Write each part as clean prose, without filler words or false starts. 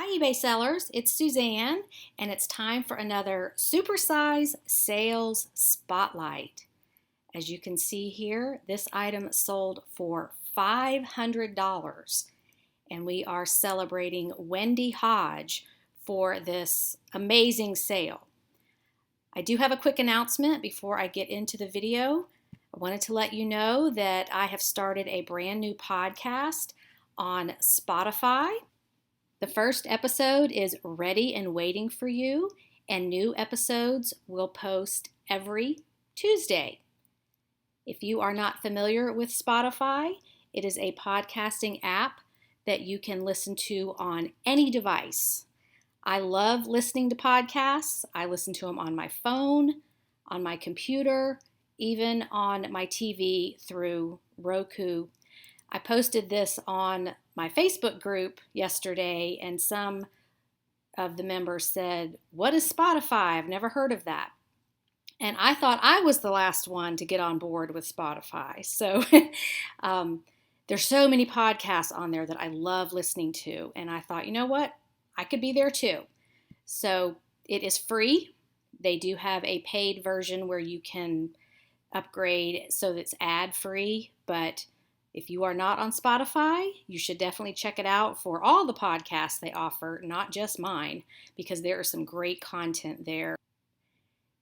Hi eBay sellers, it's Suzanne and it's time for another Supersize Sales Spotlight. As you can see here, this item sold for $500 and we are celebrating Wendy Hodge for this amazing sale. I do have a quick announcement before I get into the video. I wanted to let you know that I have started a brand new podcast on Spotify. The first episode is ready and waiting for you, and new episodes will post every Tuesday. If you are not familiar with Spotify, it is a podcasting app that you can listen to on any device. I love listening to podcasts. I listen to them on my phone, on my computer, even on my TV through Roku. I posted this on my Facebook group yesterday, and some of the members said, "What is Spotify? I've never heard of that." And I thought I was the last one to get on board with Spotify. So there's so many podcasts on there that I love listening to. And I thought, you know what? I could be there too. So it is free. They do have a paid version where you can upgrade so that it's ad-free, but if you are not on Spotify, you should definitely check it out for all the podcasts they offer, not just mine, because there is some great content there.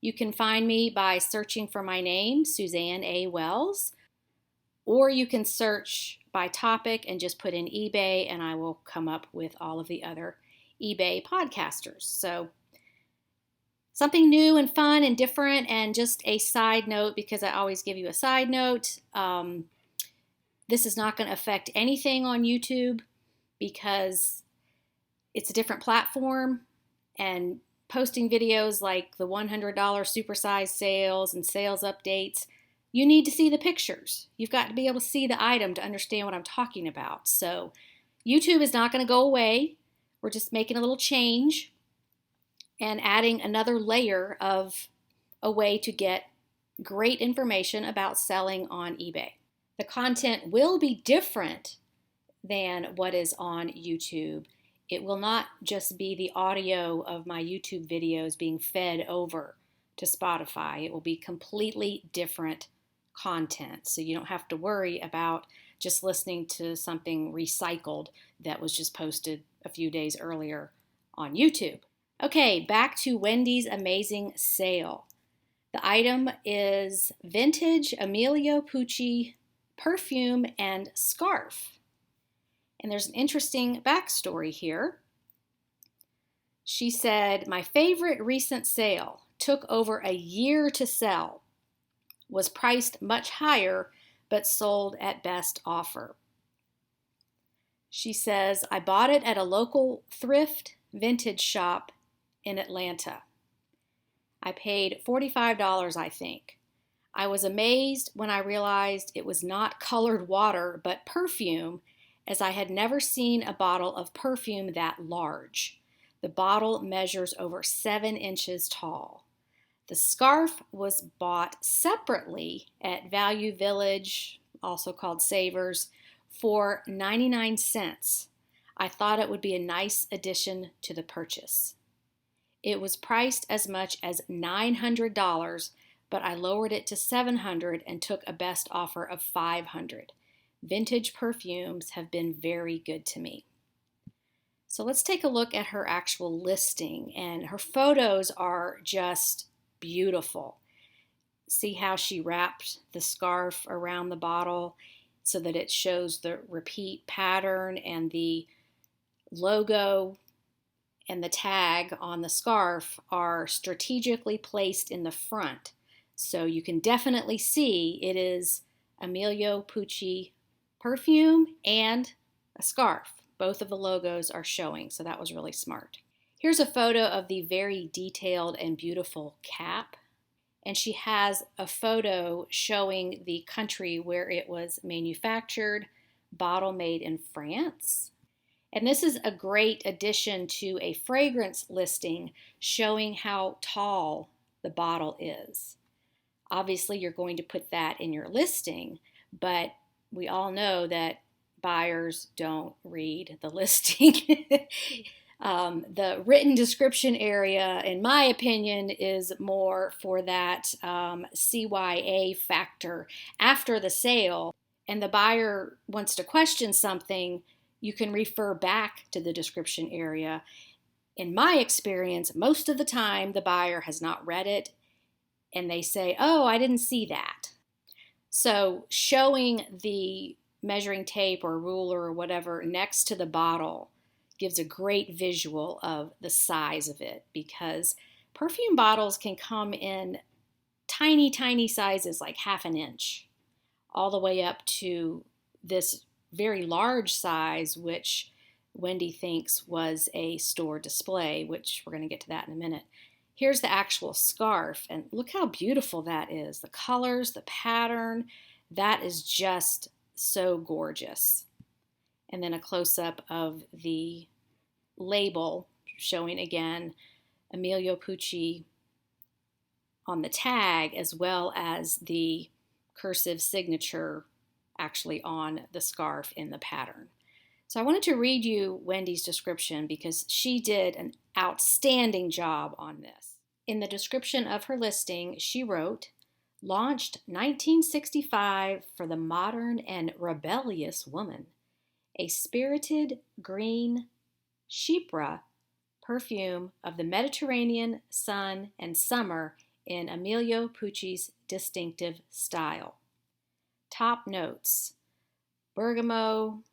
You can find me by searching for my name, Suzanne A. Wells, or you can search by topic and just put in eBay, and I will come up with all of the other eBay podcasters. So something new and fun and different, and just a side note, because I always give you a side note. This is not going to affect anything on YouTube because it's a different platform, and posting videos like the $100 supersize sales and sales updates, you need to see the pictures. You've got to be able to see the item to understand what I'm talking about. So YouTube is not going to go away. We're just making a little change and adding another layer of a way to get great information about selling on eBay. The content will be different than what is on YouTube. It will not just be the audio of my YouTube videos being fed over to Spotify. It will be completely different content. So you don't have to worry about just listening to something recycled that was just posted a few days earlier on YouTube. Okay, back to Wendy's amazing sale. The item is vintage Emilio Pucci perfume and scarf. And there's an interesting backstory here. She said, "My favorite recent sale took over a year to sell, was priced much higher, but sold at best offer." She says, "I bought it at a local thrift vintage shop in Atlanta. I paid $45, I think. I was amazed when I realized it was not colored water, but perfume, as I had never seen a bottle of perfume that large. The bottle measures over 7 inches tall. The scarf was bought separately at Value Village, also called Savers, for 99 cents. I thought it would be a nice addition to the purchase. It was priced as much as $900, but I lowered it to $700 and took a best offer of $500. Vintage perfumes have been very good to me." So let's take a look at her actual listing, and her photos are just beautiful. See how she wrapped the scarf around the bottle so that it shows the repeat pattern, and the logo and the tag on the scarf are strategically placed in the front. So you can definitely see it is Emilio Pucci perfume and a scarf. Both of the logos are showing, so that was really smart. Here's a photo of the very detailed and beautiful cap. And she has a photo showing the country where it was manufactured, bottle made in France. And this is a great addition to a fragrance listing showing how tall the bottle is. Obviously, you're going to put that in your listing, but we all know that buyers don't read the listing. The written description area, in my opinion, is more for that CYA factor after the sale, and the buyer wants to question something. You can refer back to the description area. In my experience, most of the time the buyer has not read it and they say, "Oh, I didn't see that." So showing the measuring tape or ruler or whatever next to the bottle gives a great visual of the size of it, because perfume bottles can come in tiny, tiny sizes like half an inch, all the way up to this very large size, which Wendy thinks was a store display, which we're going to get to that in a minute. Here's the actual scarf, and look how beautiful that is. The colors, the pattern, that is just so gorgeous. And then a close-up of the label showing again Emilio Pucci on the tag, as well as the cursive signature actually on the scarf in the pattern. So I wanted to read you Wendy's description because she did an outstanding job on this. In the description of her listing, she wrote, "Launched 1965 for the modern and rebellious woman. A spirited green chypre perfume of the Mediterranean sun and summer in Emilio Pucci's distinctive style. Top notes: bergamot,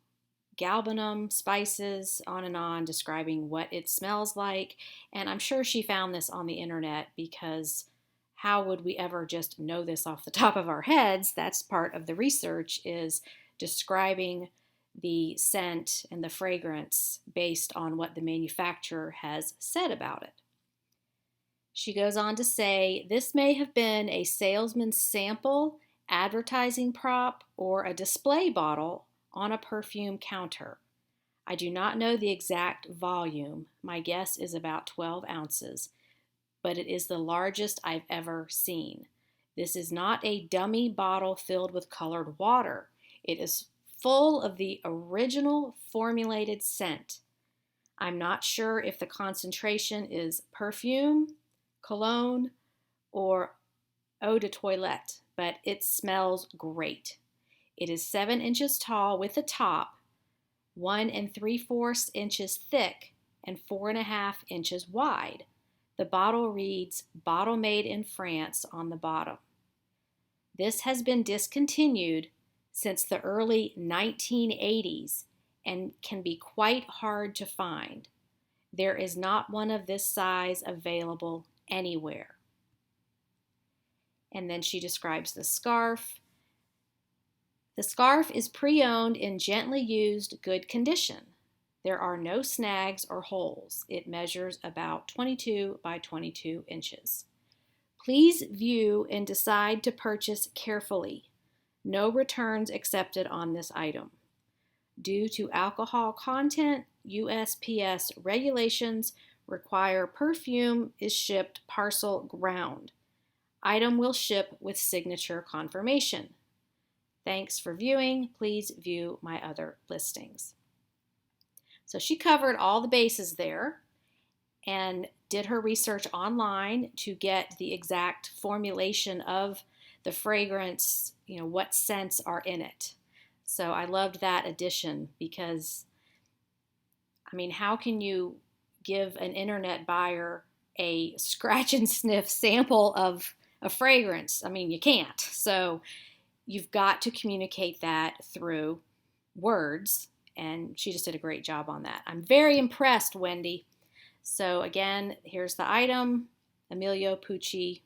galbanum, spices, on and on, describing what it smells like." And I'm sure she found this on the internet, because how would we ever just know this off the top of our heads? That's part of the research, is describing the scent and the fragrance based on what the manufacturer has said about it. She goes on to say, "This may have been a salesman's sample, advertising prop, or a display bottle on a perfume counter. I do not know the exact volume. My guess is about 12 ounces, but it is the largest I've ever seen. This is not a dummy bottle filled with colored water. It is full of the original formulated scent. I'm not sure if the concentration is perfume, cologne, or eau de toilette, but it smells great. It is 7 inches tall with a top, 1 3/4 inches thick, and 4.5 inches wide. The bottle reads 'Bottle made in France' on the bottom. This has been discontinued since the early 1980s and can be quite hard to find. There is not one of this size available anywhere." And then she describes the scarf. "The scarf is pre-owned in gently used, good condition. There are no snags or holes. It measures about 22 by 22 inches. Please view and decide to purchase carefully. No returns accepted on this item. Due to alcohol content, USPS regulations require perfume is shipped parcel ground. Item will ship with signature confirmation. Thanks for viewing. Please view my other listings." So she covered all the bases there and did her research online to get the exact formulation of the fragrance, what scents are in it. So I loved that addition, because, how can you give an internet buyer a scratch and sniff sample of a fragrance? You can't. So you've got to communicate that through words, and she just did a great job on that. I'm very impressed, Wendy. So again, here's the item, Emilio Pucci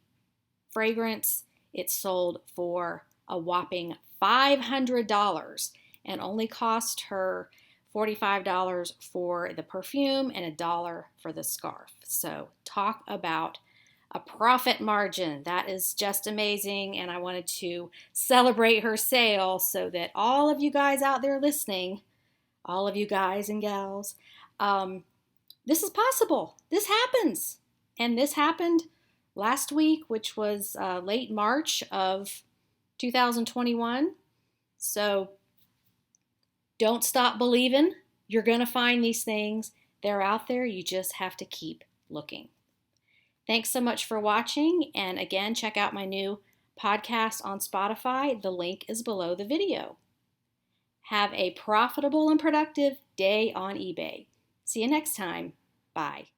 fragrance. It sold for a whopping $500 and only cost her $45 for the perfume and $1 for the scarf. So talk about a profit margin. That is just amazing, and I wanted to celebrate her sale so that all of you guys out there listening, all of you guys and gals, this is possible. This happens. And this happened last week, which was late March of 2021. So don't stop believing. You're going to find these things. They're out there. You just have to keep looking. Thanks so much for watching. And again, check out my new podcast on Spotify. The link is below the video. Have a profitable and productive day on eBay. See you next time. Bye.